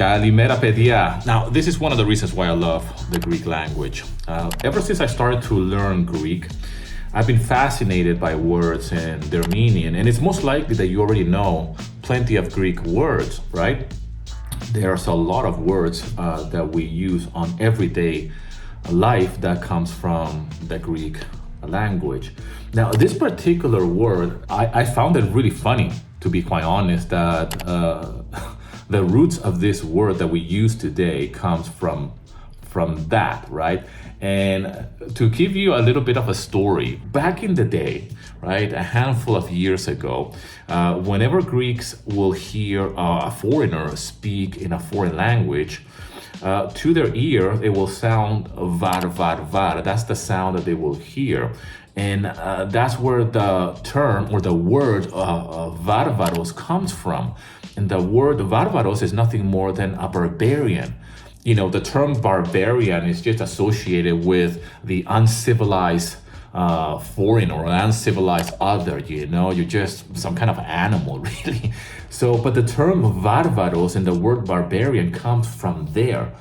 Kalimera pedia. Now, this is one of the reasons why I love the Greek language. Ever since I started to learn Greek, I've been fascinated by words and their meaning, and it's most likely that you already know plenty of Greek words, right? There's a lot of words that we use on everyday life that comes from the Greek language. Now, this particular word, I found it really funny, to be quite honest, that the roots of this word that we use today comes from that, right? And to give you a little bit of a story, back in the day, right, a handful of years ago, whenever Greeks will hear a foreigner speak in a foreign language, to their ear, it will sound var, var, var. That's the sound that they will hear. And that's where the term or the word varvaros comes from. And the word varvaros is nothing more than a barbarian. You know, the term barbarian is just associated with the uncivilized foreigner or uncivilized other, you know, you're just some kind of animal, really. So, but the term varvaros and the word barbarian comes from there,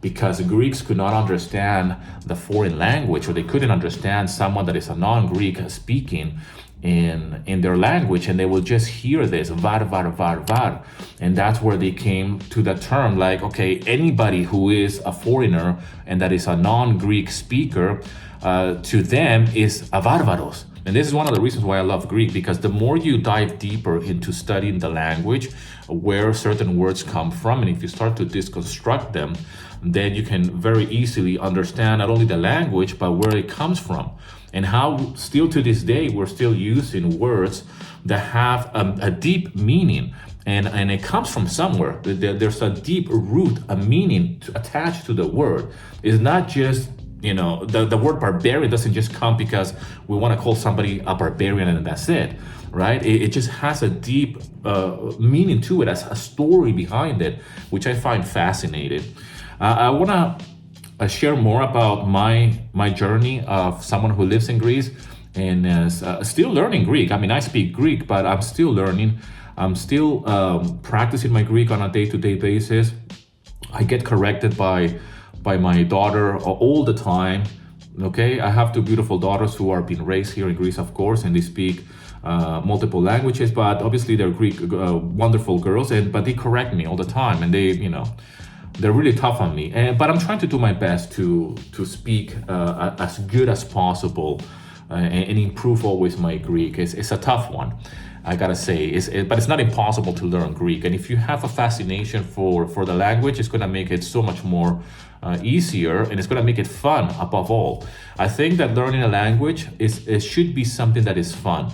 because Greeks could not understand the foreign language, or they couldn't understand someone that is a non-Greek speaking in their language, and they will just hear this var, var, var, var. And that's where they came to the term, like, okay, anybody who is a foreigner and that is a non-Greek speaker, to them is a varvaros. And this is one of the reasons why I love Greek, because the more you dive deeper into studying the language, where certain words come from, and if you start to deconstruct them, then you can very easily understand not only the language, but where it comes from. And how still to this day, we're still using words that have a deep meaning. And it comes from somewhere. There's a deep root, a meaning attached to the word. It's not just, you know, the word barbarian doesn't just come because we want to call somebody a barbarian and that's it, right? It just has a deep meaning to it, as a story behind it, which I find fascinating. I want to share more about my journey of someone who lives in Greece and is still learning Greek. I mean, I speak Greek, but I'm still learning. I'm still practicing my Greek on a day-to-day basis. I get corrected by my daughter all the time. Okay, I have two beautiful daughters who are being raised here in Greece, of course, and they speak multiple languages, but obviously they're Greek, wonderful girls, but they correct me all the time, and they, you know, they're really tough on me. But I'm trying to do my best to speak as good as possible and improve always my Greek. It's a tough one, I gotta say, but it's not impossible to learn Greek. And if you have a fascination for the language, it's gonna make it so much more easier, and it's gonna make it fun above all. I think that learning a language it should be something that is fun.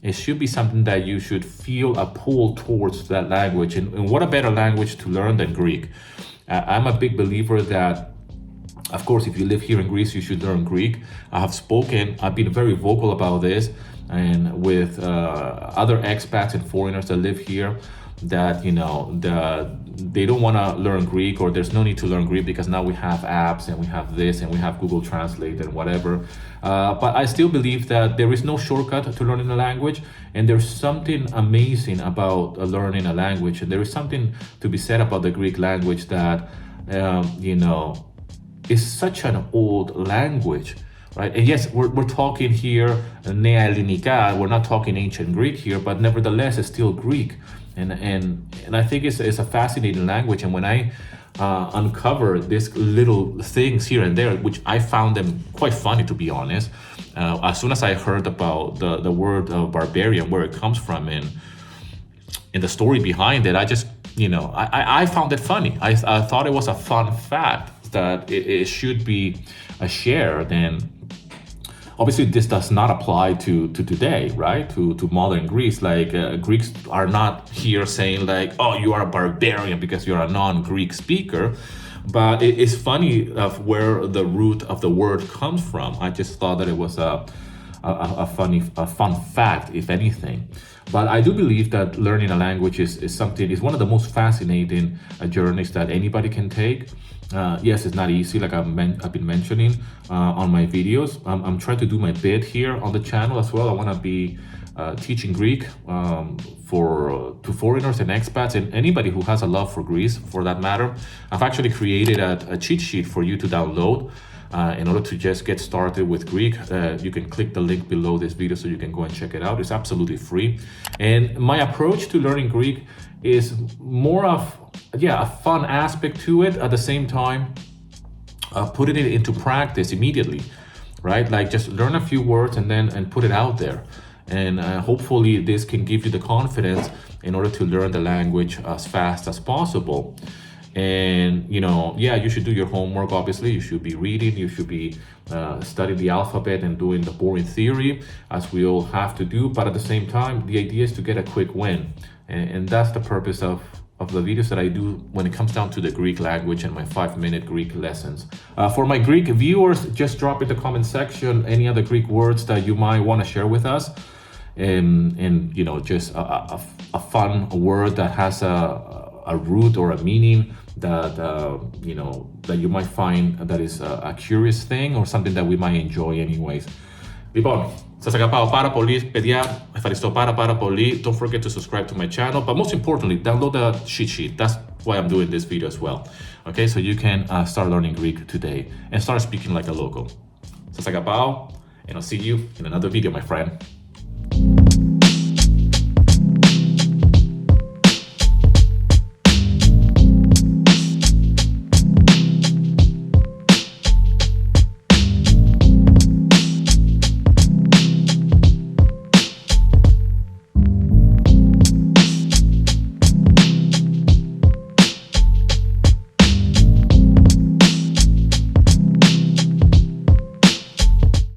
It should be something that you should feel a pull towards that language. And what a better language to learn than Greek? I'm a big believer that, of course, if you live here in Greece, you should learn Greek. I've been very vocal about this, and with other expats and foreigners that live here, that, you know, they don't want to learn Greek, or there's no need to learn Greek because now we have apps and we have this and we have Google Translate and whatever. But I still believe that there is no shortcut to learning a language, and there's something amazing about learning a language. And there is something to be said about the Greek language that, you know, is such an old language, right? And yes, we're talking here Nea Ellinika, we're not talking ancient Greek here, but nevertheless, it's still Greek. And I think it's a fascinating language. And when I uncover these little things here and there, which I found them quite funny, to be honest, as soon as I heard about the word barbarian, where it comes from, and the story behind it, I just, you know, I found it funny. I thought it was a fun fact that it should be shared. And obviously, this does not apply to today, right? To modern Greece. Like Greeks are not here saying like, "Oh, you are a barbarian because you're a non-Greek speaker." But it's funny of where the root of the word comes from. I just thought that it was a fun fact, if anything. But I do believe that learning a language is one of the most fascinating journeys that anybody can take. Yes, it's not easy, like I've been mentioning on my videos. I'm trying to do my bit here on the channel as well. I want to be teaching Greek to foreigners and expats and anybody who has a love for Greece, for that matter. I've actually created a cheat sheet for you to download in order to just get started with Greek. You can click the link below this video so you can go and check it out. It's absolutely free. And my approach to learning Greek is more of, a fun aspect to it. At the same time, putting it into practice immediately, right? Like just learn a few words and put it out there. And hopefully this can give you the confidence in order to learn the language as fast as possible. And you should do your homework. Obviously, you should be reading, you should be studying the alphabet and doing the boring theory, as we all have to do. But at the same time, the idea is to get a quick win, and that's the purpose of the videos that I do when it comes down to the Greek language and my 5-minute Greek lessons. For my Greek viewers, just drop in the comment section any other Greek words that you might want to share with us, and just a fun word that has a root or a meaning that that you might find that is a curious thing or something that we might enjoy anyways. Λοιπόν, σας αγαπάω πάρα πολύ, παιδιά. Ευχαριστώ πάρα πολύ. Don't forget to subscribe to my channel, but most importantly, download the cheat sheet. That's why I'm doing this video as well. Okay, so you can start learning Greek today and start speaking like a local. Σας αγαπάω, and I'll see you in another video, my friend.